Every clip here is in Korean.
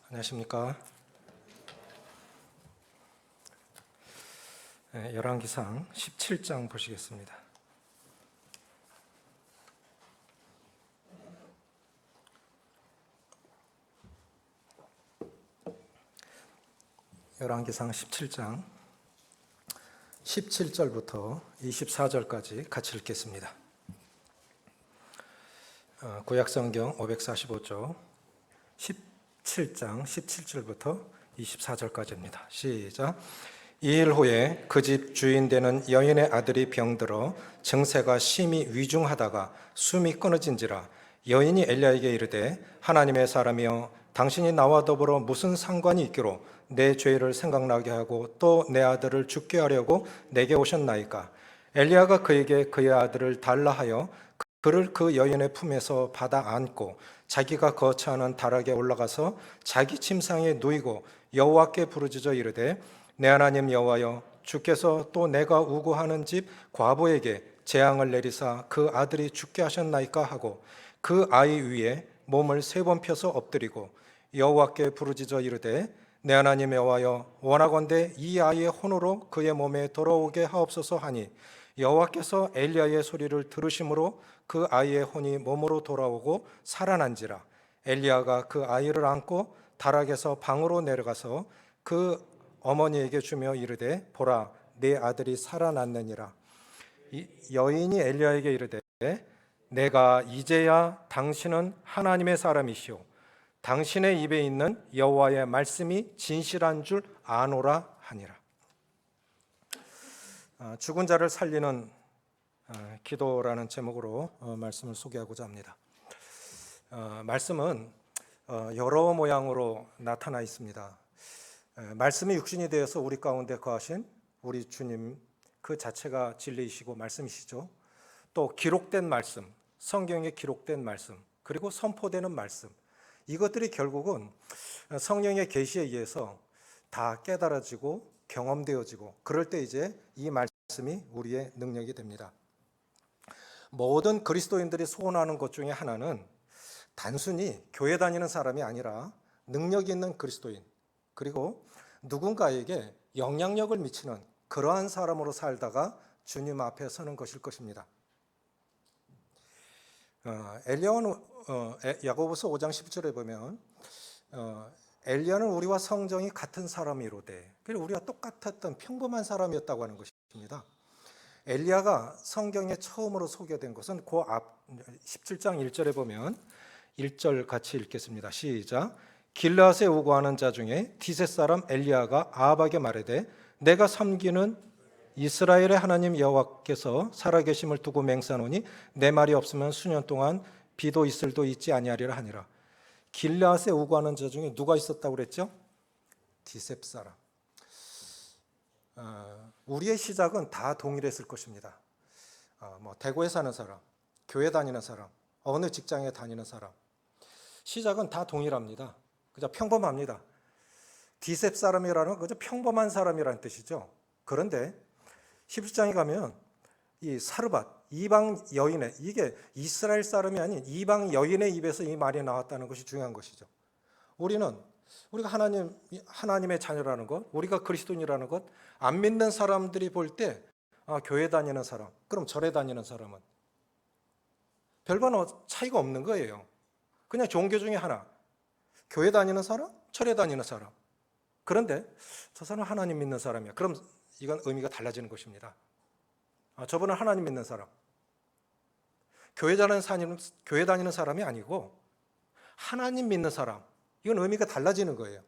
안녕하십니까. 열왕기상 17장 보시겠습니다. 열왕기상 17장 17절부터 24절까지 같이 읽겠습니다. 구약성경 545쪽 17장 17절부터 24절까지입니다. 시작. 2일 후에 그 집 주인 되는 여인의 아들이 병들어 증세가 심히 위중하다가 숨이 끊어진지라 여인이 엘리야에게 이르되 하나님의 사람이여 당신이 나와 더불어 무슨 상관이 있기로 내 죄를 생각나게 하고 또 내 아들을 죽게 하려고 내게 오셨나이까. 엘리야가 그에게 그의 아들을 달라 하여 그를 그 여인의 품에서 받아 안고 자기가 거처하는 다락에 올라가서 자기 침상에 누이고 여호와께 부르짖어 이르되 내 하나님 여호와여 주께서 또 내가 우고하는 집 과부에게 재앙을 내리사 그 아들이 죽게 하셨나이까 하고 그 아이 위에 몸을 3번 펴서 엎드리고 여호와께 부르짖어 이르되 내 하나님 여호와여 원하건대 이 아이의 혼으로 그의 몸에 돌아오게 하옵소서 하니 여호와께서 엘리야의 소리를 들으심으로 그 아이의 혼이 몸으로 돌아오고 살아난지라. 엘리야가 그 아이를 안고 다락에서 방으로 내려가서 그 어머니에게 주며 이르되 보라 네 아들이 살아났느니라. 여인이 엘리야에게 이르되 내가 이제야 당신은 하나님의 사람이시오 당신의 입에 있는 여호와의 말씀이 진실한 줄 아노라 하니라. 죽은 자를 살리는 기도라는 제목으로 말씀을 소개하고자 합니다. 말씀은 여러 모양으로 나타나 있습니다. 말씀이 육신이 되어서 우리 가운데 거하신 우리 주님 그 자체가 진리이시고 말씀이시죠. 또 기록된 말씀, 성경에 기록된 말씀, 그리고 선포되는 말씀, 이것들이 결국은 성령의 계시에 의해서 다 깨달아지고 경험되어지고 그럴 때 이제 이 말씀이 우리의 능력이 됩니다. 모든 그리스도인들이 소원하는 것 중에 하나는 단순히 교회 다니는 사람이 아니라 능력 있는 그리스도인, 그리고 누군가에게 영향력을 미치는 그러한 사람으로 살다가 주님 앞에 서는 것일 것입니다. 엘리야는 야고보서 5장 10절에 보면 엘리야는 우리와 성정이 같은 사람이로되, 그리고 우리가 똑같았던 평범한 사람이었다고 하는 것입니다. 엘리야가 성경에 처음으로 소개된 것은 그 앞 17장 1절에 보면 1절 같이 읽겠습니다. 시작. 길르앗에 우거하는 자 중에 디셋 사람 엘리야가 아합에게 말하되 내가 섬기는 이스라엘의 하나님 여호와께서 살아계심을 두고 맹세하노니 내 말이 없으면 수년 동안 비도 이슬도 있지 아니하리라 하니라. 길르앗에 우거하는 자 중에 누가 있었다고 그랬죠? 디셉 사람. 우리의 시작은 다 동일했을 것입니다. 대구에 사는 사람, 교회 다니는 사람, 어느 직장에 다니는 사람, 시작은 다 동일합니다. 그저 평범합니다. 디셉 사람이라는 그저 평범한 사람이라는 뜻이죠. 그런데 17장에 가면 이 사르밧, 이방 여인의, 이게 이스라엘 사람이 아닌 이방 여인의 입에서 이 말이 나왔다는 것이 중요한 것이죠. 우리가 하나님의 자녀라는 것, 우리가 그리스도인이라는 것, 안 믿는 사람들이 볼 때 교회 다니는 사람, 그럼 절에 다니는 사람은 별반 차이가 없는 거예요. 그냥 종교 중에 하나, 교회 다니는 사람, 절에 다니는 사람. 그런데 저 사람은 하나님 믿는 사람이야. 그럼 이건 의미가 달라지는 것입니다. 저분은 하나님 믿는 사람, 교회 다니는 사람이 아니고 하나님 믿는 사람, 이건 의미가 달라지는 거예요.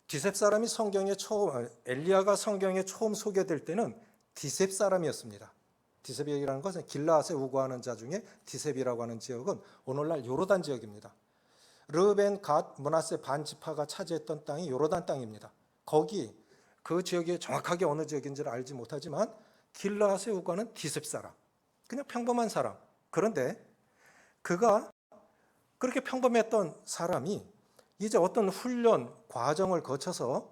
디셉 사람이 엘리야가 성경에 처음 소개될 때는 디셉 사람이었습니다. 디셉이라는 것은 길르앗에 우거하는 자 중에 디셉이라고 하는 지역은 오늘날 요르단 지역입니다. 르벤, 갓, 므낫세 반 지파가 차지했던 땅이 요르단 땅입니다. 거기 그 지역이 정확하게 어느 지역인지를 알지 못하지만 길르앗에 우거하는 디셉 사람, 그냥 평범한 사람. 그런데 그가 그렇게 평범했던 사람이 이제 어떤 훈련 과정을 거쳐서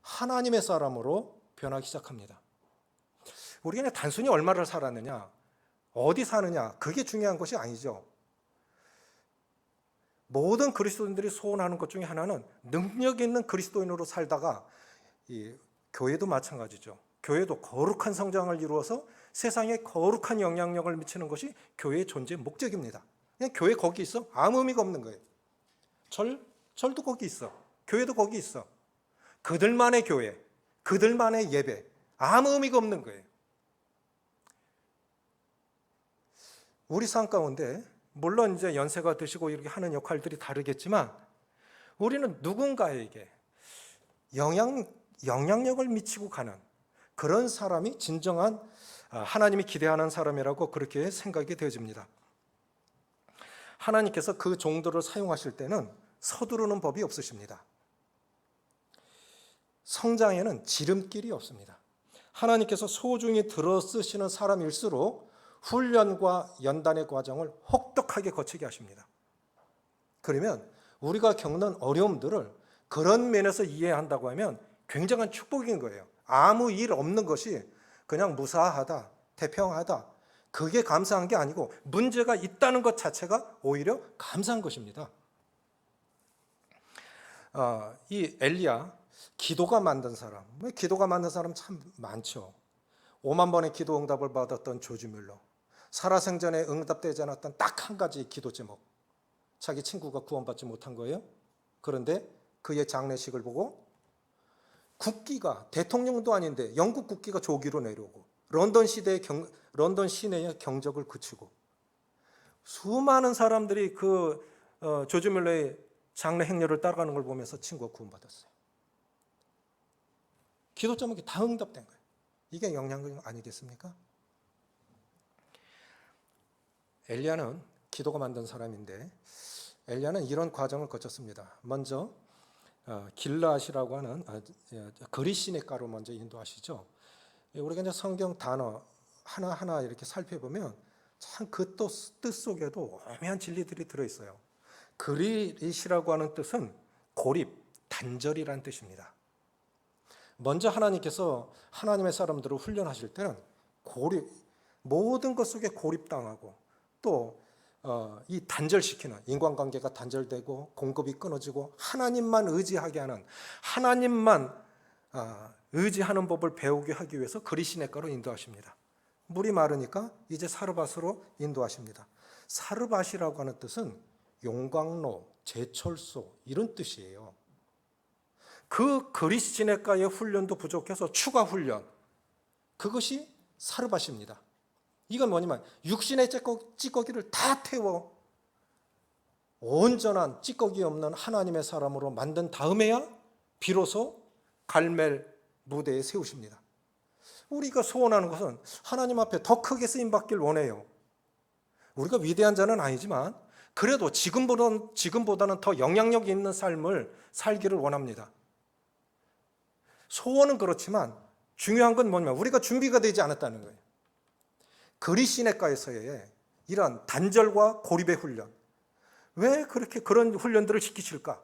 하나님의 사람으로 변하기 시작합니다. 우리가 단순히 얼마를 살았느냐, 어디 사느냐, 그게 중요한 것이 아니죠. 모든 그리스도인들이 소원하는 것 중에 하나는 능력 있는 그리스도인으로 살다가, 이 교회도 마찬가지죠. 교회도 거룩한 성장을 이루어서 세상에 거룩한 영향력을 미치는 것이 교회의 존재의 목적입니다. 그냥 교회 거기 있어? 아무 의미가 없는 거예요. 절도 거기 있어. 교회도 거기 있어. 그들만의 교회, 그들만의 예배, 아무 의미가 없는 거예요. 우리 삶 가운데 물론 이제 연세가 드시고 이렇게 하는 역할들이 다르겠지만 우리는 누군가에게 영향력을 미치고 가는 그런 사람이 진정한 하나님이 기대하는 사람이라고 그렇게 생각이 되어집니다. 하나님께서 그 종들을 사용하실 때는 서두르는 법이 없으십니다. 성장에는 지름길이 없습니다. 하나님께서 소중히 들어쓰시는 사람일수록 훈련과 연단의 과정을 혹독하게 거치게 하십니다. 그러면 우리가 겪는 어려움들을 그런 면에서 이해한다고 하면 굉장한 축복인 거예요. 아무 일 없는 것이 그냥 무사하다, 태평하다, 그게 감사한 게 아니고 문제가 있다는 것 자체가 오히려 감사한 것입니다. 이 엘리야, 기도가 만든 사람, 기도가 만든 사람 참 많죠. 5만 번의 기도 응답을 받았던 조지 뮬러, 살아생전에 응답되지 않았던 딱 한 가지 기도 제목, 자기 친구가 구원받지 못한 거예요. 그런데 그의 장례식을 보고 국기가, 대통령도 아닌데 영국 국기가 조기로 내려오고 런던 시내의 경적을 그치고 수많은 사람들이 그 조지 뮬러의 장례 행렬을 따라가는 걸 보면서 친구가 구원받았어요. 기도 제목이 다 응답된 거예요. 이게 영향력 아니겠습니까? 엘리야는 기도가 만든 사람인데 엘리야는 이런 과정을 거쳤습니다. 먼저 길라앗이라고 하는 그리시네가로 먼저 인도하시죠. 우리가 이제 성경 단어 하나하나 이렇게 살펴보면 참 그 뜻 속에도 오묘한 진리들이 들어있어요. 그리시라고 하는 뜻은 고립, 단절이라는 뜻입니다. 먼저 하나님께서 하나님의 사람들을 훈련하실 때는 고립, 모든 것 속에 고립당하고 또 이 단절시키는, 인간관계가 단절되고 공급이 끊어지고 하나님만 의지하게 하는, 하나님만 의지하는 법을 배우게 하기 위해서 그리시네가로 인도하십니다. 물이 마르니까 이제 사르밧으로 인도하십니다. 사르밧이라고 하는 뜻은 용광로, 제철소 이런 뜻이에요. 그 그리시네가의 훈련도 부족해서 추가 훈련, 그것이 사르밧입니다. 이건 뭐냐면 육신의 찌꺼기를 다 태워 온전한 찌꺼기 없는 하나님의 사람으로 만든 다음에야 비로소 갈멜 무대에 세우십니다. 우리가 소원하는 것은 하나님 앞에 더 크게 쓰임받길 원해요. 우리가 위대한 자는 아니지만 그래도 지금보다는 더 영향력 있는 삶을 살기를 원합니다. 소원은 그렇지만 중요한 건 뭐냐면 우리가 준비가 되지 않았다는 거예요. 그리시네가에서의 이런 단절과 고립의 훈련, 왜 그렇게 그런 훈련들을 시키실까?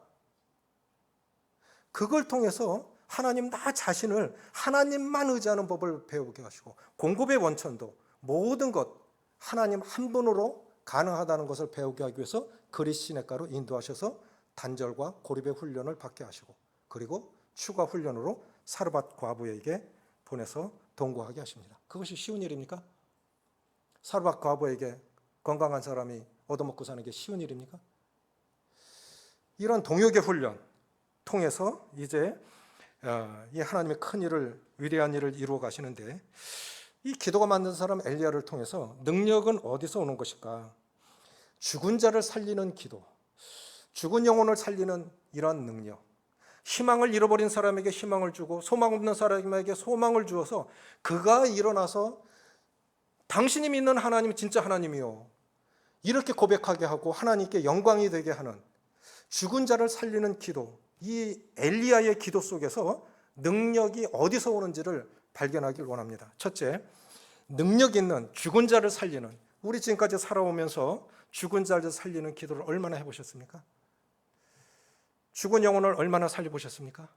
그걸 통해서 하나님 나 자신을 하나님만 의지하는 법을 배우게 하시고 공급의 원천도 모든 것 하나님 한 분으로 가능하다는 것을 배우게 하기 위해서 그리시네가로 인도하셔서 단절과 고립의 훈련을 받게 하시고 그리고 추가 훈련으로 사르밧 과부에게 보내서 동거하게 하십니다. 그것이 쉬운 일입니까? 사르밧 과부에게 건강한 사람이 얻어먹고 사는 게 쉬운 일입니까? 이런 동역의 훈련 통해서 이제 이 하나님의 큰 일을, 위대한 일을 이루어 가시는데 이 기도가 만든 사람 엘리야를 통해서 능력은 어디서 오는 것일까? 죽은 자를 살리는 기도, 죽은 영혼을 살리는 이러한 능력, 희망을 잃어버린 사람에게 희망을 주고 소망 없는 사람에게 소망을 주어서 그가 일어나서 당신이 믿는 하나님이 진짜 하나님이요, 이렇게 고백하게 하고 하나님께 영광이 되게 하는 죽은 자를 살리는 기도, 이 엘리야의 기도 속에서 능력이 어디서 오는지를 발견하길 원합니다. 첫째, 능력 있는 죽은 자를 살리는, 우리 지금까지 살아오면서 죽은 자를 살리는 기도를 얼마나 해보셨습니까? 죽은 영혼을 얼마나 살려보셨습니까?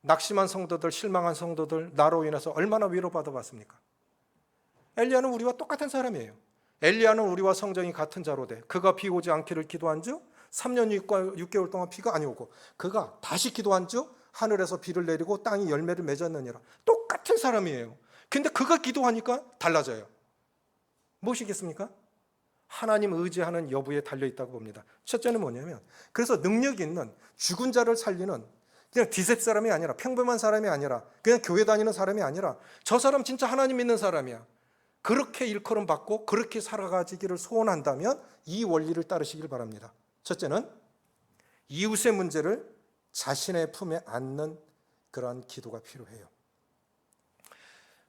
낙심한 성도들, 실망한 성도들, 나로 인해서 얼마나 위로받아 봤습니까? 엘리야는 우리와 똑같은 사람이에요. 엘리야는 우리와 성정이 같은 자로 돼 그가 비 오지 않기를 기도한 즉 3년 6개월 동안 비가 아니 오고 그가 다시 기도한 즉 하늘에서 비를 내리고 땅이 열매를 맺었느니라. 똑같은 사람이에요. 근데 그가 기도하니까 달라져요. 무엇이겠습니까? 하나님 의지하는 여부에 달려있다고 봅니다. 첫째는 뭐냐면 그래서 능력 있는 죽은 자를 살리는 그냥 디셉 사람이 아니라 평범한 사람이 아니라 그냥 교회 다니는 사람이 아니라 저 사람 진짜 하나님 믿는 사람이야. 그렇게 일컬음 받고 그렇게 살아가지기를 소원한다면 이 원리를 따르시길 바랍니다. 첫째는 이웃의 문제를 자신의 품에 안는 그러한 기도가 필요해요.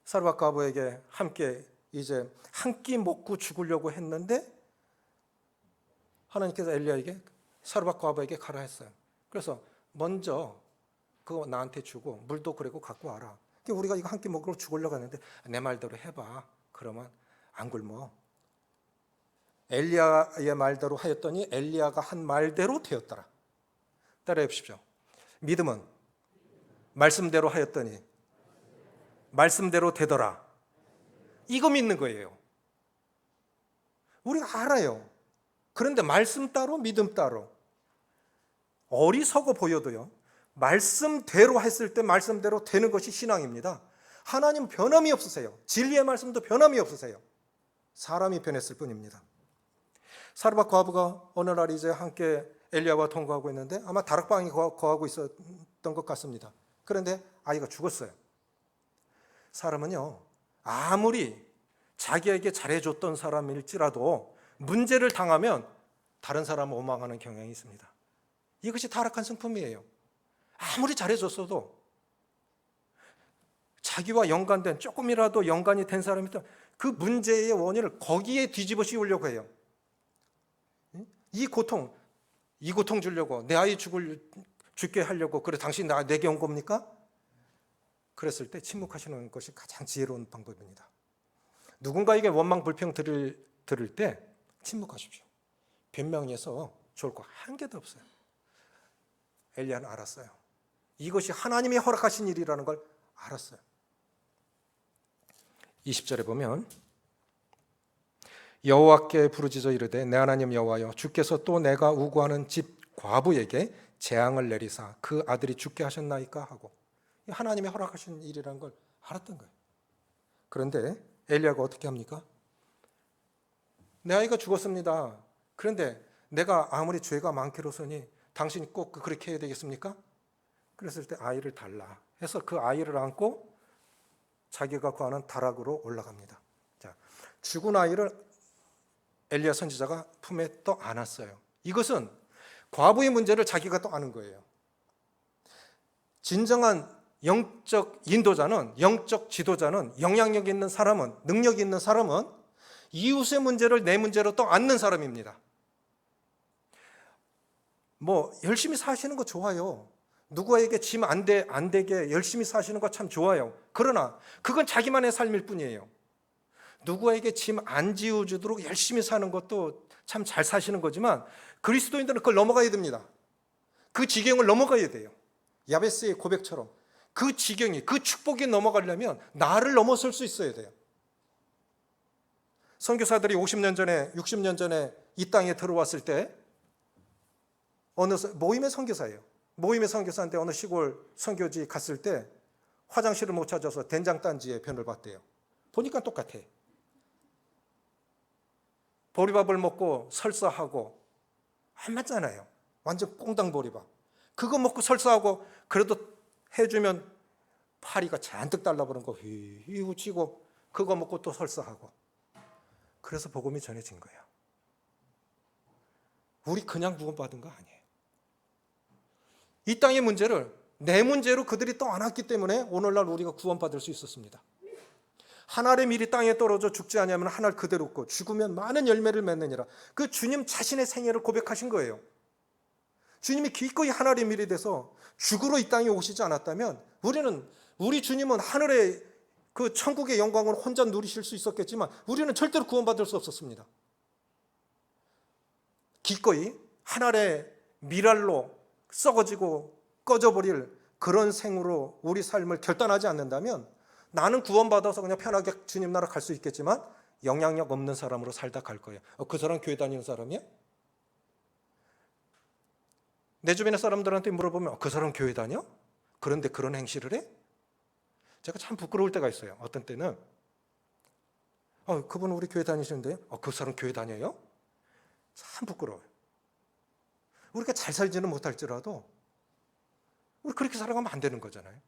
사르밧 과부에게 함께 이제 한 끼 먹고 죽으려고 했는데 하나님께서 엘리야에게 사르밧 과부에게 가라 했어요. 그래서 먼저 그거 나한테 주고 물도 그리고 갖고 와라. 우리가 이거 한 끼 먹으러 죽으려고 하는데 내 말대로 해봐. 그러면 안 굶어. 엘리야의 말대로 하였더니 엘리야가 한 말대로 되었더라. 따라해 보십시오. 믿음은 말씀대로 하였더니 말씀대로 되더라. 이거 믿는 거예요. 우리가 알아요. 그런데 말씀 따로 믿음 따로. 어리석어 보여도요, 말씀대로 했을 때 말씀대로 되는 것이 신앙입니다. 하나님 변함이 없으세요. 진리의 말씀도 변함이 없으세요. 사람이 변했을 뿐입니다. 사르밧 과부가 어느 날 이제 함께 엘리야와 통과하고 있는데 아마 다락방에 거하고 있었던 것 같습니다. 그런데 아이가 죽었어요. 사람은요, 아무리 자기에게 잘해줬던 사람일지라도 문제를 당하면 다른 사람을 원망하는 경향이 있습니다. 이것이 타락한 성품이에요. 아무리 잘해줬어도 자기와 연관된 조금이라도 연관이 된 사람이 있다면 그 문제의 원인을 거기에 뒤집어 씌우려고 해요. 이 고통 주려고 내 아이 죽게 하려고 그래 당신 내게 온 겁니까? 그랬을 때 침묵하시는 것이 가장 지혜로운 방법입니다. 누군가에게 원망 불평 들을 때 침묵하십시오. 변명해서 좋을 거 한 개도 없어요. 엘리야는 알았어요. 이것이 하나님이 허락하신 일이라는 걸 알았어요. 20절에 보면 여호와께 부르짖어 이르되 내 하나님 여호와여 주께서 또 내가 우고하는 집 과부에게 재앙을 내리사 그 아들이 죽게 하셨나이까 하고 하나님이 허락하신 일이라는 걸 알았던 거예요. 그런데 엘리야가 어떻게 합니까? 내 아이가 죽었습니다. 그런데 내가 아무리 죄가 많기로서니 당신이 꼭 그렇게 해야 되겠습니까? 그랬을 때 아이를 달라 해서 그 아이를 안고 자기가 구하는 다락으로 올라갑니다. 자, 죽은 아이를 엘리야 선지자가 품에 또 안았어요. 이것은 과부의 문제를 자기가 또 아는 거예요. 진정한 영적 인도자는, 영적 지도자는, 영향력 있는 사람은, 능력 있는 사람은 이웃의 문제를 내 문제로 또 안는 사람입니다. 열심히 사시는 거 좋아요. 누구에게 짐 안 되게 열심히 사시는 거 참 좋아요. 그러나 그건 자기만의 삶일 뿐이에요. 누구에게 짐 안 지어주도록 열심히 사는 것도 참 잘 사시는 거지만 그리스도인들은 그걸 넘어가야 됩니다. 그 지경을 넘어가야 돼요. 야베스의 고백처럼 그 지경이, 그 축복이 넘어가려면 나를 넘어설 수 있어야 돼요. 선교사들이 50년 전에, 60년 전에 이 땅에 들어왔을 때 어느 모임의 선교사예요. 모임의 선교사인데 어느 시골 선교지 갔을 때 화장실을 못 찾아서 된장단지에 변을 봤대요. 보니까 똑같아. 보리밥을 먹고 설사하고 안 맞잖아요. 완전 꽁당 보리밥. 그거 먹고 설사하고 그래도 해주면 파리가 잔뜩 달라버린 거 휘우치고 그거 먹고 또 설사하고. 그래서 복음이 전해진 거예요. 우리 그냥 구원받은 거 아니에요. 이 땅의 문제를 내 문제로 그들이 또 안았기 때문에 오늘날 우리가 구원받을 수 있었습니다. 한 알의 밀이 땅에 떨어져 죽지 아니하면 한 알 그대로 있고 죽으면 많은 열매를 맺느니라. 그 주님 자신의 생애를 고백하신 거예요. 주님이 기꺼이 한 알의 밀이 돼서 죽으러 이 땅에 오시지 않았다면 우리 주님은 하늘의 그 천국의 영광을 혼자 누리실 수 있었겠지만 우리는 절대로 구원받을 수 없었습니다. 기꺼이 한 알의 밀알로 썩어지고 꺼져버릴 그런 생으로 우리 삶을 결단하지 않는다면 나는 구원받아서 그냥 편하게 주님 나라 갈 수 있겠지만 영향력 없는 사람으로 살다 갈 거예요. 그 사람 교회 다니는 사람이야? 내 주변의 사람들한테 물어보면 그 사람 교회 다녀? 그런데 그런 행실을 해? 제가 참 부끄러울 때가 있어요. 어떤 때는 그분 우리 교회 다니시는데요? 그 사람 교회 다녀요? 참 부끄러워요. 우리가 잘 살지는 못할지라도 우리 그렇게 살아가면 안 되는 거잖아요.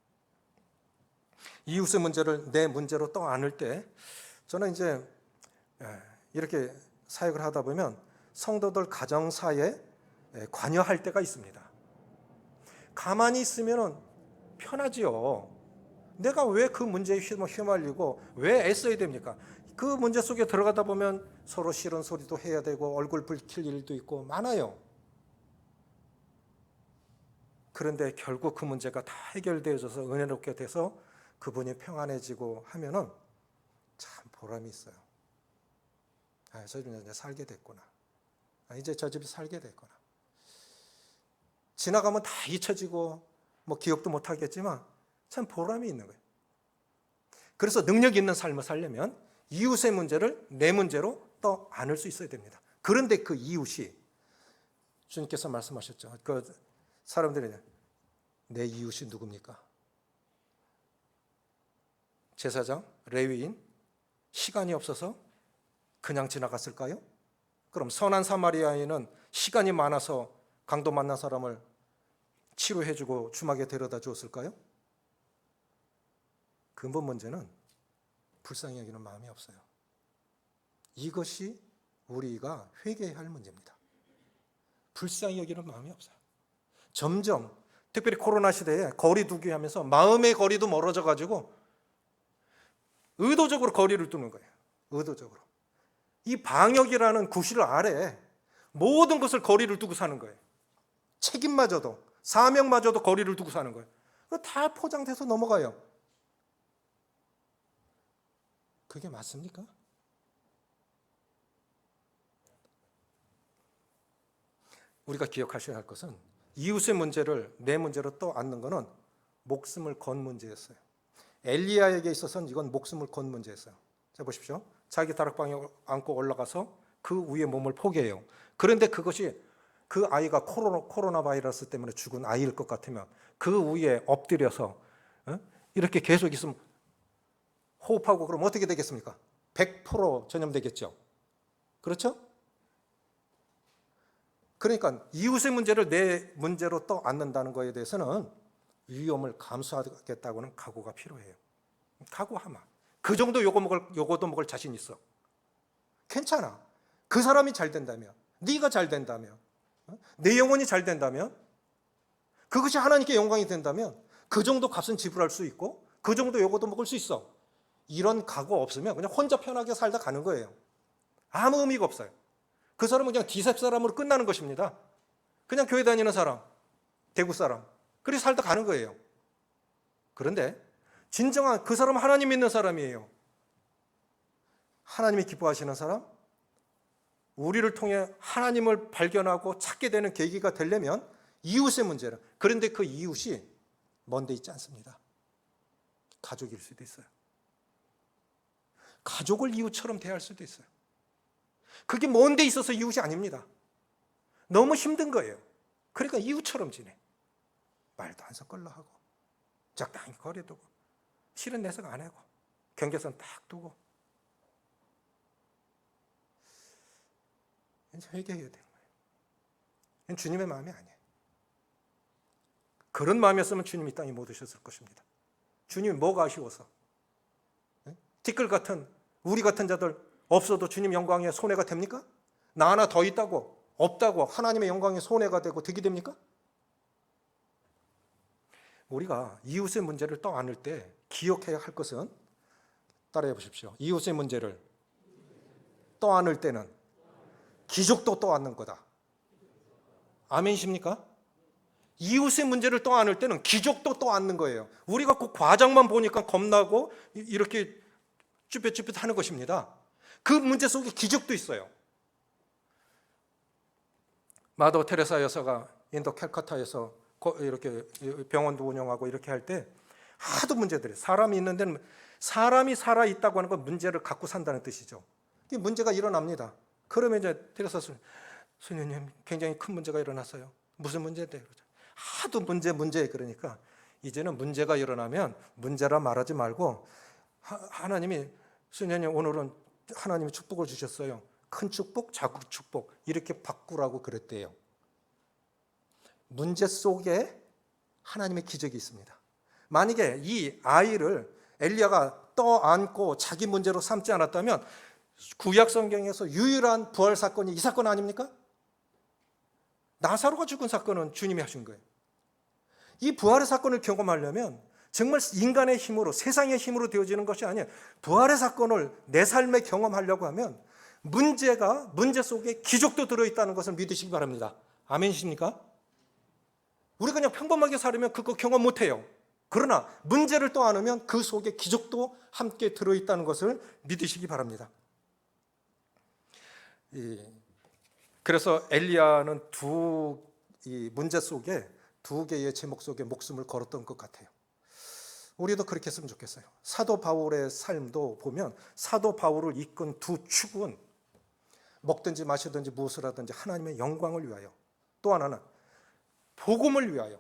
이웃의 문제를 내 문제로 떠안을 때 저는 이제 이렇게 사역을 하다 보면 성도들 가정사에 관여할 때가 있습니다. 가만히 있으면 편하지요. 내가 왜 그 문제에 휘말리고 왜 애써야 됩니까? 그 문제 속에 들어가다 보면 서로 싫은 소리도 해야 되고 얼굴 붉힐 일도 있고 많아요. 그런데 결국 그 문제가 다 해결되어져서 은혜롭게 돼서 그분이 평안해지고 하면은 참 보람이 있어요. 저 집이 이제 살게 됐구나. 이제 저 집이 살게 됐구나. 지나가면 다 잊혀지고 뭐 기억도 못 하겠지만 참 보람이 있는 거예요. 그래서 능력 있는 삶을 살려면 이웃의 문제를 내 문제로 떠안을 수 있어야 됩니다. 그런데 그 이웃이 주님께서 말씀하셨죠. 그 사람들이 내 이웃이 누굽니까? 제사장, 레위인, 시간이 없어서 그냥 지나갔을까요? 그럼 선한 사마리아인은 시간이 많아서 강도 만난 사람을 치료해주고 주막에 데려다 주었을까요? 근본 문제는 불쌍히 여기는 마음이 없어요. 이것이 우리가 회개해야 할 문제입니다. 불쌍히 여기는 마음이 없어요. 점점 특별히 코로나 시대에 거리 두기 하면서 마음의 거리도 멀어져 가지고 의도적으로 거리를 두는 거예요. 의도적으로. 이 방역이라는 구실 아래 모든 것을 거리를 두고 사는 거예요. 책임마저도 사명마저도 거리를 두고 사는 거예요. 다 포장돼서 넘어가요. 그게 맞습니까? 우리가 기억하셔야 할 것은 이웃의 문제를 내 문제로 떠안는 것은 목숨을 건 문제였어요. 엘리야에게 있어서는 이건 목숨을 건 문제였어요. 자 보십시오. 자기 다락방에 안고 올라가서 그 위에 몸을 포개해요. 그런데 그것이 그 아이가 코로나 바이러스 때문에 죽은 아이일 것 같으면 그 위에 엎드려서 이렇게 계속 있으면 호흡하고 그럼 어떻게 되겠습니까? 100% 전염되겠죠. 그렇죠? 그러니까 이웃의 문제를 내 문제로 떠안는다는 것에 대해서는 위험을 감수하겠다고는 각오가 필요해요. 각오하마. 그 정도 요거도 먹을 자신 있어. 괜찮아. 그 사람이 잘 된다면, 네가 잘 된다면, 내 영혼이 잘 된다면, 그것이 하나님께 영광이 된다면 그 정도 값은 지불할 수 있고 그 정도 요거도 먹을 수 있어. 이런 각오 없으면 그냥 혼자 편하게 살다 가는 거예요. 아무 의미가 없어요. 그 사람은 그냥 디셉 사람으로 끝나는 것입니다. 그냥 교회 다니는 사람, 대구 사람, 그렇게 살다 가는 거예요. 그런데 진정한 그 사람은 하나님 믿는 사람이에요. 하나님이 기뻐하시는 사람, 우리를 통해 하나님을 발견하고 찾게 되는 계기가 되려면 이웃의 문제를, 그런데 그 이웃이 먼데 있지 않습니다. 가족일 수도 있어요. 가족을 이웃처럼 대할 수도 있어요. 그게 먼데 있어서 이웃이 아닙니다. 너무 힘든 거예요. 그러니까 이웃처럼 지내. 말도 안 섞을러 하고 적당히 거리 두고 실은 내색 안 하고 경계선 딱 두고 이제 회개해야 되는 거예요. 이건 주님의 마음이 아니에요. 그런 마음이었으면 주님이 이 땅에 못 오셨을 것입니다. 주님이 뭐가 아쉬워서 티끌 같은 우리 같은 자들 없어도 주님 영광에 손해가 됩니까? 나 하나 더 있다고 없다고 하나님의 영광에 손해가 되고 득이 됩니까? 우리가 이웃의 문제를 떠안을 때 기억해야 할 것은 따라해 보십시오. 이웃의 문제를 떠안을 때는 기적도 떠안는 거다. 아멘이십니까? 이웃의 문제를 떠안을 때는 기적도 떠안는 거예요. 우리가 꼭 과정만 보니까 겁나고 이렇게 쭈뼛쭈뼛 하는 것입니다. 그 문제 속에 기적도 있어요. 마더 테레사 여사가 인도 캘커타에서 이렇게 병원도 운영하고 이렇게 할 때 하도 문제들이, 사람이 있는 데는 사람이 살아 있다고 하는 건 문제를 갖고 산다는 뜻이죠. 문제가 일어납니다. 그러면 이제 테레사 스님님 굉장히 큰 문제가 일어났어요. 무슨 문제인데? 그러죠. 하도 문제 그러니까 이제는 문제가 일어나면 문제라 말하지 말고 하나님이 수녀님 오늘은 하나님이 축복을 주셨어요. 큰 축복, 작은 축복 이렇게 바꾸라고 그랬대요. 문제 속에 하나님의 기적이 있습니다. 만약에 이 아이를 엘리야가 떠안고 자기 문제로 삼지 않았다면 구약 성경에서 유일한 부활 사건이 이 사건 아닙니까? 나사로가 죽은 사건은 주님이 하신 거예요. 이 부활의 사건을 경험하려면 정말 인간의 힘으로, 세상의 힘으로 되어지는 것이 아니에요. 부활의 사건을 내 삶에 경험하려고 하면 문제 속에 기적도 들어있다는 것을 믿으시기 바랍니다. 아멘이십니까? 우리 그냥 평범하게 살면 그거 경험 못해요. 그러나 문제를 떠안으면 그 속에 기적도 함께 들어있다는 것을 믿으시기 바랍니다. 그래서 엘리야는 이 문제 속에 두 개의 제목 속에 목숨을 걸었던 것 같아요. 우리도 그렇게 했으면 좋겠어요. 사도 바울의 삶도 보면 사도 바울을 이끈 두 축은 먹든지 마시든지 무엇을 하든지 하나님의 영광을 위하여, 또 하나는 복음을 위하여,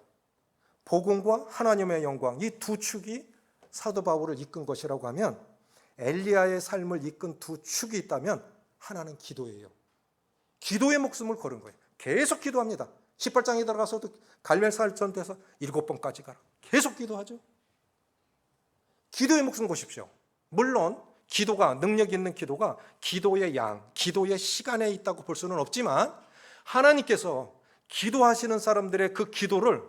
복음과 하나님의 영광, 이 두 축이 사도 바울을 이끈 것이라고 하면 엘리야의 삶을 이끈 두 축이 있다면 하나는 기도예요. 기도의 목숨을 걸은 거예요. 계속 기도합니다. 18장에 들어가서도 갈멜살 전투에서 7번까지 가라. 계속 기도하죠. 기도의 목숨 거십시오. 물론 기도가, 능력 있는 기도가 기도의 양, 기도의 시간에 있다고 볼 수는 없지만 하나님께서 기도하시는 사람들의 그 기도를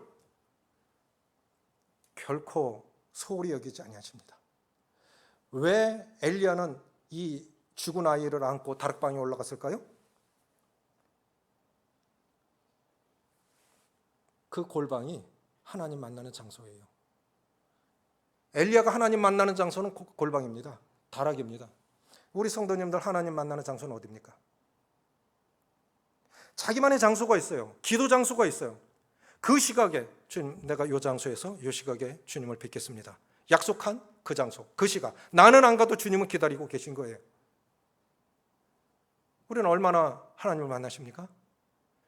결코 소홀히 여기지 아니하십니다. 왜 엘리야는 이 죽은 아이를 안고 다락방에 올라갔을까요? 그 골방이 하나님 만나는 장소예요. 엘리야가 하나님 만나는 장소는 골방입니다. 다락입니다. 우리 성도님들 하나님 만나는 장소는 어디입니까? 자기만의 장소가 있어요. 기도 장소가 있어요. 그 시각에 주님, 내가 이 장소에서 이 시각에 주님을 뵙겠습니다. 약속한 그 장소, 그 시각. 나는 안 가도 주님은 기다리고 계신 거예요. 우리는 얼마나 하나님을 만나십니까?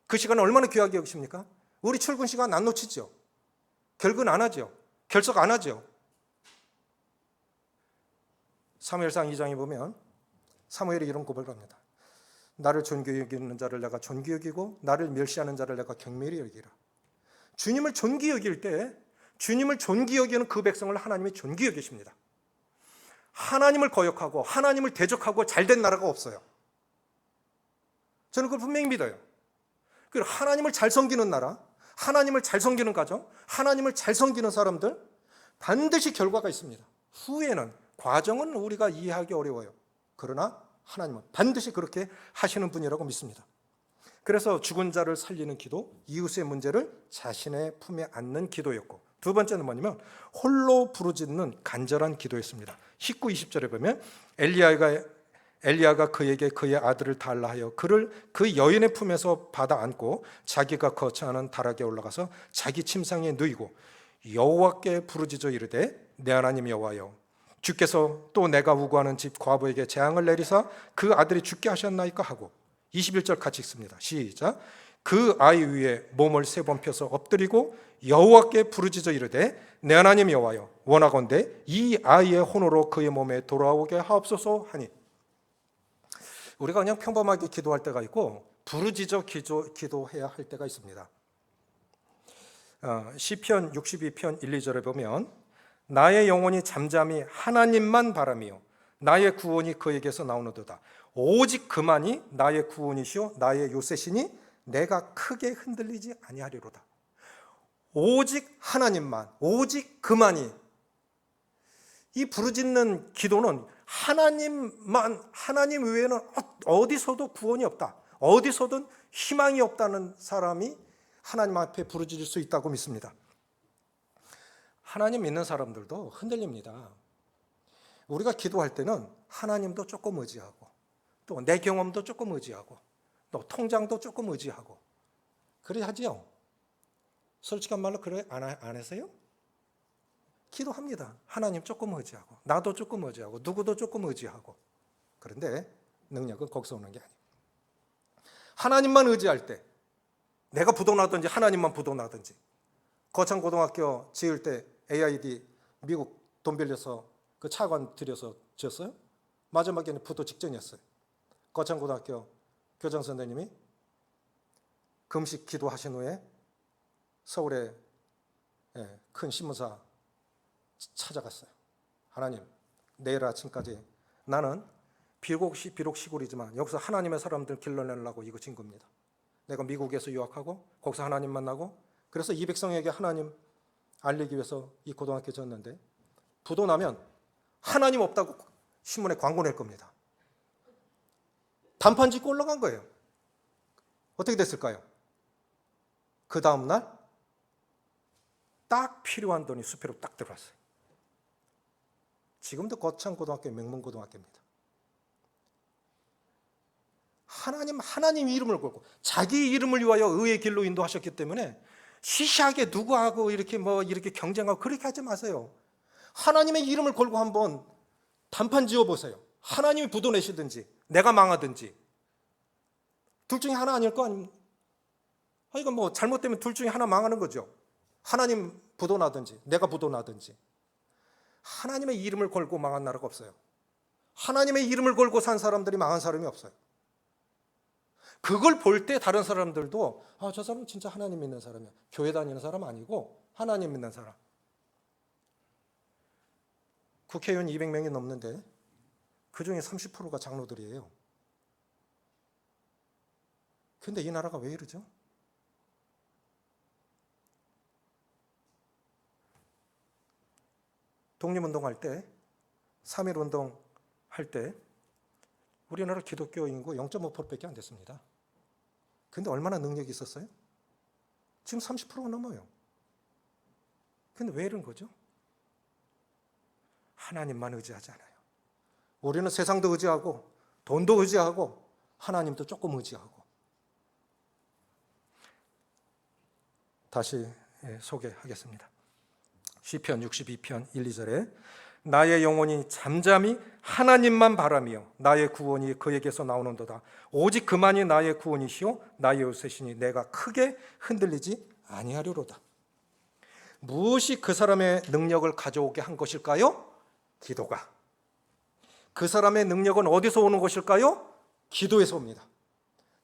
그 시간을 얼마나 귀하게 여기십니까? 우리 출근 시간 안 놓치죠. 결근 안 하죠. 결석 안 하죠. 사무엘상 2장에 보면 사무엘이 이런 고백을 합니다. 나를 존귀히 여기는 자를 내가 존귀히 여기고 나를 멸시하는 자를 내가 경멸히 여기라. 주님을 존귀히 여길 때 주님을 존귀히 여기는 그 백성을 하나님이 존귀히 여기십니다. 하나님을 거역하고 하나님을 대적하고 잘된 나라가 없어요. 저는 그걸 분명히 믿어요. 그리고 하나님을 잘 섬기는 나라, 하나님을 잘 섬기는 가정, 하나님을 잘 섬기는 사람들 반드시 결과가 있습니다. 후에는, 과정은 우리가 이해하기 어려워요. 그러나 하나님은 반드시 그렇게 하시는 분이라고 믿습니다. 그래서 죽은 자를 살리는 기도, 이웃의 문제를 자신의 품에 안는 기도였고, 두 번째는 뭐냐면 홀로 부르짖는 간절한 기도였습니다. 19, 20절에 보면 엘리야가 그에게 그의 아들을 달라 하여 그를 그 여인의 품에서 받아 안고 자기가 거처하는 다락에 올라가서 자기 침상에 누이고 여호와께 부르짖어 이르되 내 하나님 여호와여, 주께서 또 내가 우고하는 집 과부에게 재앙을 내리사 그 아들이 죽게 하셨나이까 하고, 21절 같이 읽습니다. 시작. 그 아이 위에 몸을 3번 펴서 엎드리고 여호와께 부르짖어 이르되 내 하나님 여호와여, 원하건대 이 아이의 혼으로 그의 몸에 돌아오게 하옵소서 하니. 우리가 그냥 평범하게 기도할 때가 있고 부르짖어 기도해야 할 때가 있습니다. 시편 62편 1, 2절에 보면 나의 영혼이 잠잠히 하나님만 바라며 나의 구원이 그에게서 나오노도다. 오직 그만이 나의 구원이시오 나의 요새시니 내가 크게 흔들리지 아니하리로다. 오직 하나님만, 오직 그만이. 이 부르짖는 기도는 하나님만, 하나님 외에는 어디서도 구원이 없다, 어디서든 희망이 없다는 사람이 하나님 앞에 부르짖을 수 있다고 믿습니다. 하나님 믿는 사람들도 흔들립니다. 우리가 기도할 때는 하나님도 조금 의지하고 또 내 경험도 조금 의지하고 또 통장도 조금 의지하고 그래 하지요. 솔직한 말로 그래 안 하세요? 기도합니다. 하나님 조금 의지하고 나도 조금 의지하고 누구도 조금 의지하고. 그런데 능력은 거기서 오는 게 아니에요. 하나님만 의지할 때 내가 부도나든지 하나님만 부도나든지. 거창고등학교 지을 때 AID 미국 돈 빌려서 그 차관 들여서 지었어요. 마지막에는 부도 직전이었어요. 거창고등학교 교장 선생님이 금식 기도하신 후에 서울에 큰 신문사 찾아갔어요. 하나님, 내일 아침까지 나는 비록 시골이지만 여기서 하나님의 사람들 길러내려고 이거 진 겁니다. 내가 미국에서 유학하고 거기서 하나님 만나고 그래서 이 백성에게 하나님 알리기 위해서 이 고등학교 졌는데 부도 나면 하나님 없다고 신문에 광고 낼 겁니다. 단판 짓고 올라간 거예요. 어떻게 됐을까요? 그 다음날 딱 필요한 돈이 수표로 딱 들어왔어요. 지금도 거창고등학교 명문고등학교입니다. 하나님 이름을 걸고 자기 이름을 위하여 의의 길로 인도하셨기 때문에 시시하게 누구하고 이렇게 경쟁하고 그렇게 하지 마세요. 하나님의 이름을 걸고 한번 단판 지어 보세요. 하나님이 부도 내시든지 내가 망하든지 둘 중에 하나 아닐 거 아닙니까? 이건 뭐 잘못되면 둘 중에 하나 망하는 거죠. 하나님 부도 나든지 내가 부도 나든지. 하나님의 이름을 걸고 망한 나라가 없어요. 하나님의 이름을 걸고 산 사람들이 망한 사람이 없어요. 그걸 볼 때 다른 사람들도 저 사람은 진짜 하나님 믿는 사람이야. 교회 다니는 사람 아니고 하나님 믿는 사람. 국회의원 200명이 넘는데 그중에 30%가 장로들이에요. 근데 이 나라가 왜 이러죠? 독립운동할 때 3.1운동 할 때 우리나라 기독교 인구 0.5%밖에 안 됐습니다. 근데 얼마나 능력이 있었어요? 지금 30%가 넘어요. 근데 왜 이런 거죠? 하나님만 의지하지 않아요. 우리는 세상도 의지하고 돈도 의지하고 하나님도 조금 의지하고. 다시 소개하겠습니다. 시편 62편 1, 2절에 나의 영혼이 잠잠히 하나님만 바라며 나의 구원이 그에게서 나오는도다. 오직 그만이 나의 구원이시오 나의 요새시니 내가 크게 흔들리지 아니하리로다. 무엇이 그 사람의 능력을 가져오게 한 것일까요? 기도가. 그 사람의 능력은 어디서 오는 것일까요? 기도에서 옵니다.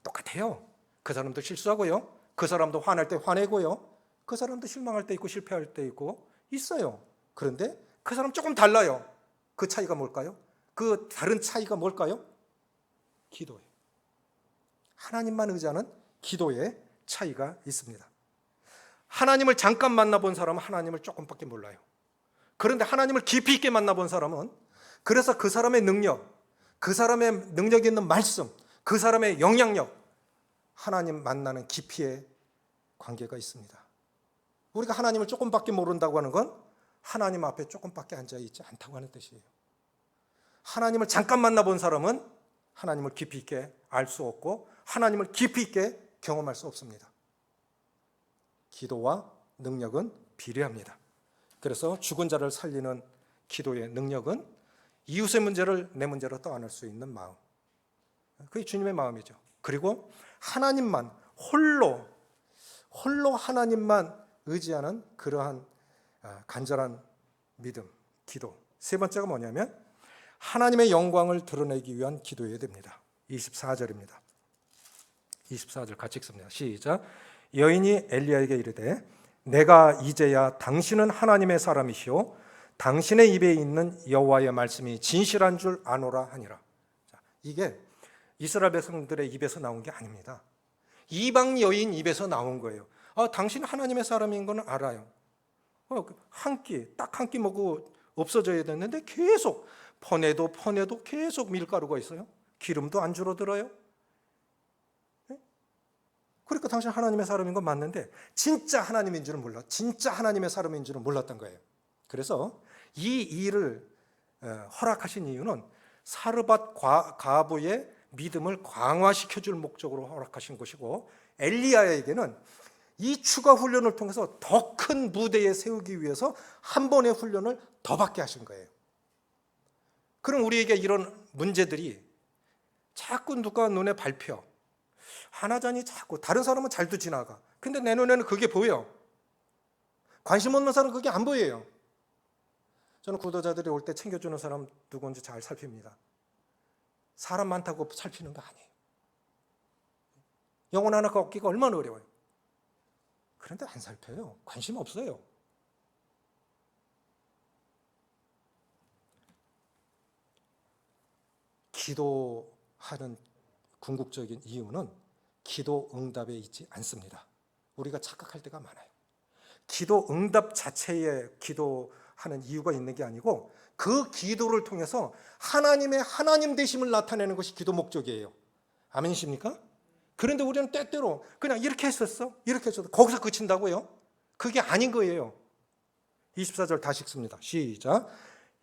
똑같아요. 그 사람도 실수하고요. 그 사람도 화날 때 화내고요. 그 사람도 실망할 때 있고 실패할 때 있고 있어요. 그런데 그 사람 조금 달라요. 그 차이가 뭘까요? 그 다른 차이가 뭘까요? 기도예요. 하나님만 의지하는 기도의 차이가 있습니다. 하나님을 잠깐 만나본 사람은 하나님을 조금밖에 몰라요. 그런데 하나님을 깊이 있게 만나본 사람은 그래서 그 사람의 능력, 그 사람의 능력 있는 말씀, 그 사람의 영향력, 하나님 만나는 깊이의 관계가 있습니다. 우리가 하나님을 조금밖에 모른다고 하는 건 하나님 앞에 조금밖에 앉아있지 않다고 하는 뜻이에요. 하나님을 잠깐 만나본 사람은 하나님을 깊이 있게 알 수 없고 하나님을 깊이 있게 경험할 수 없습니다. 기도와 능력은 비례합니다. 그래서 죽은 자를 살리는 기도의 능력은 이웃의 문제를 내 문제로 떠안을 수 있는 마음. 그게 주님의 마음이죠. 그리고 하나님만 홀로 하나님만 의지하는 그러한 간절한 믿음, 기도. 세 번째가 뭐냐면 하나님의 영광을 드러내기 위한 기도해야 됩니다. 24절입니다. 24절 같이 읽습니다. 시작. 여인이 엘리야에게 이르되 내가 이제야 당신은 하나님의 사람이시오 당신의 입에 있는 여호와의 말씀이 진실한 줄 아노라 하니라. 이게 이스라엘 백성들의 입에서 나온 게 아닙니다. 이방 여인 입에서 나온 거예요. 당신 하나님의 사람인 건 알아요. 딱 한 끼 먹고 없어져야 되는데 계속 퍼내도 계속 밀가루가 있어요. 기름도 안 줄어들어요. 그러니까 당신 하나님의 사람인 건 맞는데 진짜 하나님인 줄은 몰라. 진짜 하나님의 사람인 줄은 몰랐던 거예요. 그래서 이 일을 허락하신 이유는 사르밧 과부의 믿음을 강화시켜줄 목적으로 허락하신 것이고 엘리야에게는 이 추가 훈련을 통해서 더 큰 무대에 세우기 위해서 한 번의 훈련을 더 받게 하신 거예요. 그럼 우리에게 이런 문제들이 자꾸 누가 눈에 밟혀 하나잖이 자꾸 다른 사람은 잘도 지나가. 근데 내 눈에는 그게 보여. 관심 없는 사람은 그게 안 보여요. 저는 구도자들이 올 때 챙겨주는 사람 누군지 잘 살핍니다. 사람 많다고 살피는 거 아니에요. 영혼 하나 얻기가 얼마나 어려워요. 그런데 안 살펴요. 관심 없어요. 기도하는 궁극적인 이유는 기도 응답에 있지 않습니다. 우리가 착각할 때가 많아요. 기도 응답 자체에 기도하는 이유가 있는 게 아니고 그 기도를 통해서 하나님의 하나님 되심을 나타내는 것이 기도 목적이에요. 아멘이십니까? 그런데 우리는 때때로 그냥 이렇게 했었어? 이렇게 했었어. 거기서 그친다고요? 그게 아닌 거예요. 24절 다시 읽습니다. 시작.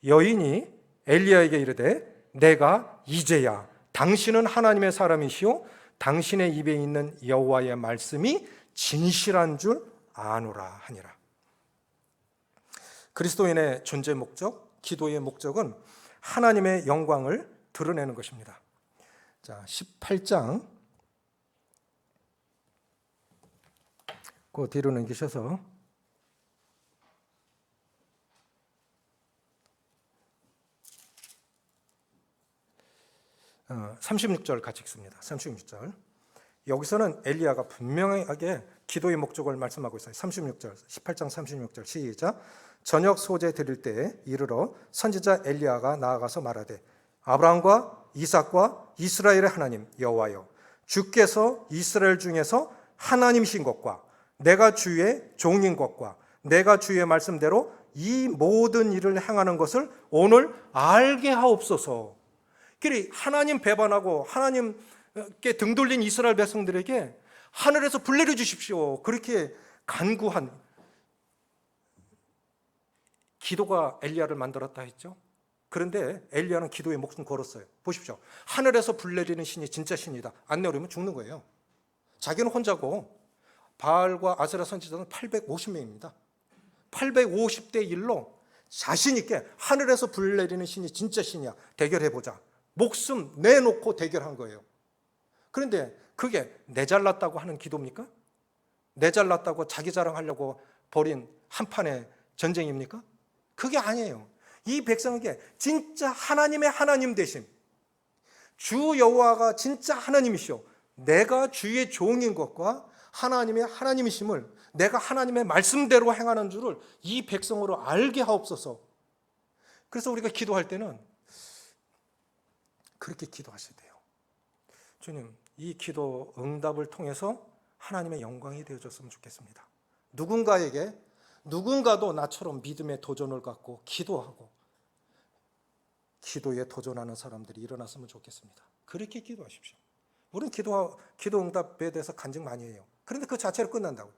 여인이 엘리야에게 이르되 내가 이제야 당신은 하나님의 사람이시오 당신의 입에 있는 여호와의 말씀이 진실한 줄 아노라 하니라. 그리스도인의 존재 목적, 기도의 목적은 하나님의 영광을 드러내는 것입니다. 자, 18장 그 뒤로 넘기셔서 36절 같이 읽습니다. 36절. 여기서는 엘리야가 분명하게 기도의 목적을 말씀하고 있어요. 36절, 18장 36절 시작. 저녁 소재 드릴 때에 이르러 선지자 엘리야가 나아가서 말하되 아브라함과 이삭과 이스라엘의 하나님 여호와여 주께서 이스라엘 중에서 하나님이신 것과 내가 주의 종인 것과 내가 주의 말씀대로 이 모든 일을 행하는 것을 오늘 알게 하옵소서. 그리 하나님 배반하고 하나님께 등 돌린 이스라엘 백성들에게 하늘에서 불 내려 주십시오. 그렇게 간구한 기도가 엘리야를 만들었다 했죠. 그런데 엘리야는 기도에 목숨 걸었어요. 보십시오. 하늘에서 불 내리는 신이 진짜 신이다. 안 내리면 죽는 거예요. 자기는 혼자고 바알과 아세라 선지자는 850명입니다. 850대 1로 자신 있게 하늘에서 불 내리는 신이 진짜 신이야. 대결해보자. 목숨 내놓고 대결한 거예요. 그런데 그게 내 잘났다고 하는 기도입니까? 내 잘났다고 자기 자랑하려고 벌인 한판의 전쟁입니까? 그게 아니에요. 이 백성에게 진짜 하나님의 하나님 되심, 주 여호와가 진짜 하나님이시오, 내가 주의 종인 것과 하나님의 하나님이심을 내가 하나님의 말씀대로 행하는 줄을 이 백성으로 알게 하옵소서. 그래서 우리가 기도할 때는 그렇게 기도하셔야 돼요. 주님, 이 기도 응답을 통해서 하나님의 영광이 되어졌으면 좋겠습니다. 누군가도 나처럼 믿음의 도전을 갖고 기도하고 기도에 도전하는 사람들이 일어났으면 좋겠습니다. 그렇게 기도하십시오. 우리는 기도 응답에 대해서 간증 많이 해요. 그런데 그 자체로 끝난다고.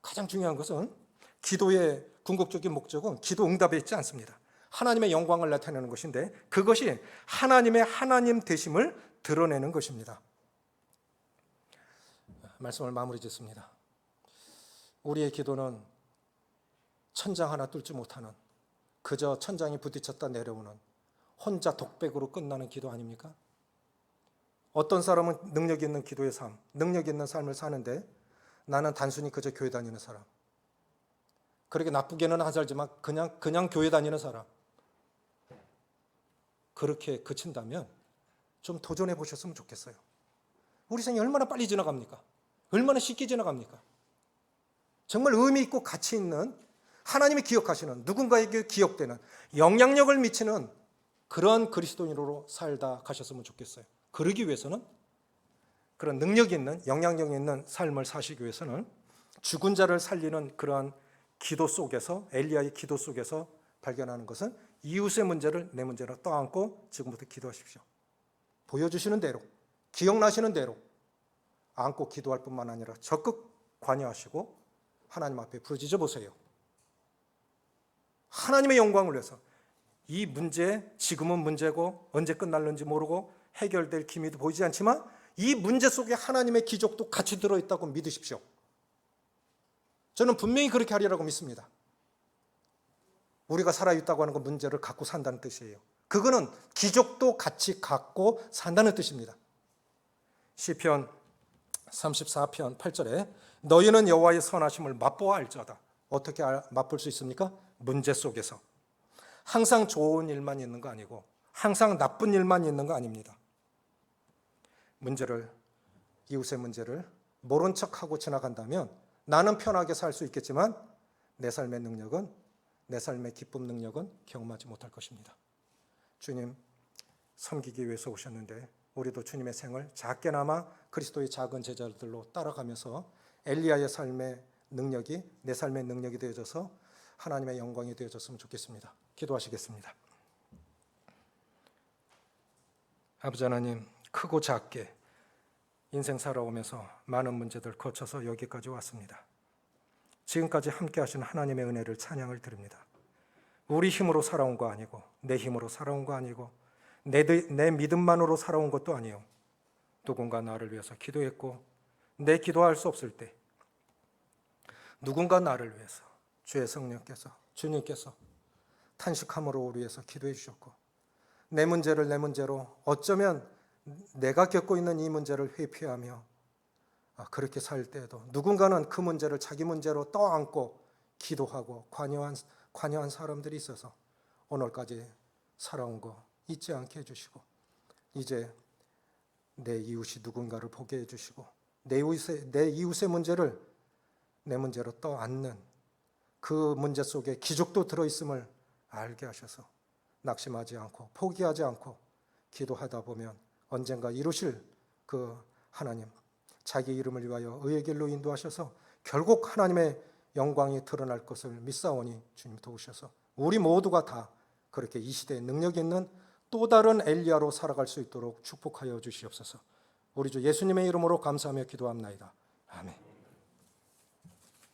가장 중요한 것은 기도의 궁극적인 목적은 기도 응답에 있지 않습니다. 하나님의 영광을 나타내는 것인데 그것이 하나님의 하나님 되심을 드러내는 것입니다. 말씀을 마무리 짓습니다. 우리의 기도는 천장 하나 뚫지 못하는, 그저 천장이 부딪혔다 내려오는 혼자 독백으로 끝나는 기도 아닙니까? 어떤 사람은 능력 있는 기도의 삶, 능력 있는 삶을 사는데 나는 단순히 그저 교회 다니는 사람, 그렇게 나쁘게는 안 살지만 그냥 교회 다니는 사람, 그렇게 그친다면 좀 도전해 보셨으면 좋겠어요. 우리 생이 얼마나 빨리 지나갑니까? 얼마나 쉽게 지나갑니까? 정말 의미 있고 가치 있는, 하나님이 기억하시는, 누군가에게 기억되는, 영향력을 미치는 그런 그리스도인으로 살다 가셨으면 좋겠어요. 그러기 위해서는, 그런 능력 있는, 영향력 있는 삶을 사시기 위해서는 죽은 자를 살리는 그러한 기도 속에서, 엘리야의 기도 속에서 발견하는 것은 이웃의 문제를 내 문제로 떠안고 지금부터 기도하십시오. 보여주시는 대로, 기억나시는 대로 안고 기도할 뿐만 아니라 적극 관여하시고 하나님 앞에 부르짖어 보세요. 하나님의 영광을 위해서. 이 문제, 지금은 문제고 언제 끝날는지 모르고 해결될 기미도 보이지 않지만 이 문제 속에 하나님의 기적도 같이 들어있다고 믿으십시오. 저는 분명히 그렇게 하리라고 믿습니다. 우리가 살아있다고 하는 건 문제를 갖고 산다는 뜻이에요. 그거는 기적도 같이 갖고 산다는 뜻입니다. 시편 34편 8절에 너희는 여호와의 선하심을 맛보아 알지어다. 어떻게 맛볼 수 있습니까? 문제 속에서. 항상 좋은 일만 있는 거 아니고 항상 나쁜 일만 있는 거 아닙니다. 이웃의 문제를 모른 척하고 지나간다면 나는 편하게 살 수 있겠지만 내 삶의 기쁨 능력은 경험하지 못할 것입니다. 주님 섬기기 위해서 오셨는데 우리도 주님의 생을 작게나마 그리스도의 작은 제자들로 따라가면서 엘리야의 삶의 능력이 내 삶의 능력이 되어져서 하나님의 영광이 되어졌으면 좋겠습니다. 기도하시겠습니다. 아버지 하나님, 크고 작게 인생 살아오면서 많은 문제들 거쳐서 여기까지 왔습니다. 지금까지 함께 하신 하나님의 은혜를 찬양을 드립니다. 우리 힘으로 살아온 거 아니고 내 힘으로 살아온 거 아니고 내 믿음만으로 살아온 것도 아니요. 누군가 나를 위해서 기도했고 내 기도할 수 없을 때 누군가 나를 위해서 주의 성령께서 주님께서 탄식함으로 우리 위해서 기도해 주셨고 내 문제로 어쩌면 내가 겪고 있는 이 문제를 회피하며 그렇게 살 때에도 누군가는 그 문제를 자기 문제로 떠안고 기도하고 관여한 사람들이 있어서 오늘까지 살아온 거 잊지 않게 해주시고 이제 내 이웃이 누군가를 보게 해주시고 내 이웃의 문제를 내 문제로 떠안는 그 문제 속에 기적도 들어있음을 알게 하셔서 낙심하지 않고 포기하지 않고 기도하다 보면 언젠가 이루실 그 하나님 자기 이름을 위하여 의의 길로 인도하셔서 결국 하나님의 영광이 드러날 것을 믿사오니 주님 도우셔서 우리 모두가 다 그렇게 이 시대에 능력 있는 또 다른 엘리야로 살아갈 수 있도록 축복하여 주시옵소서. 우리 주 예수님의 이름으로 감사하며 기도합나이다. 아멘.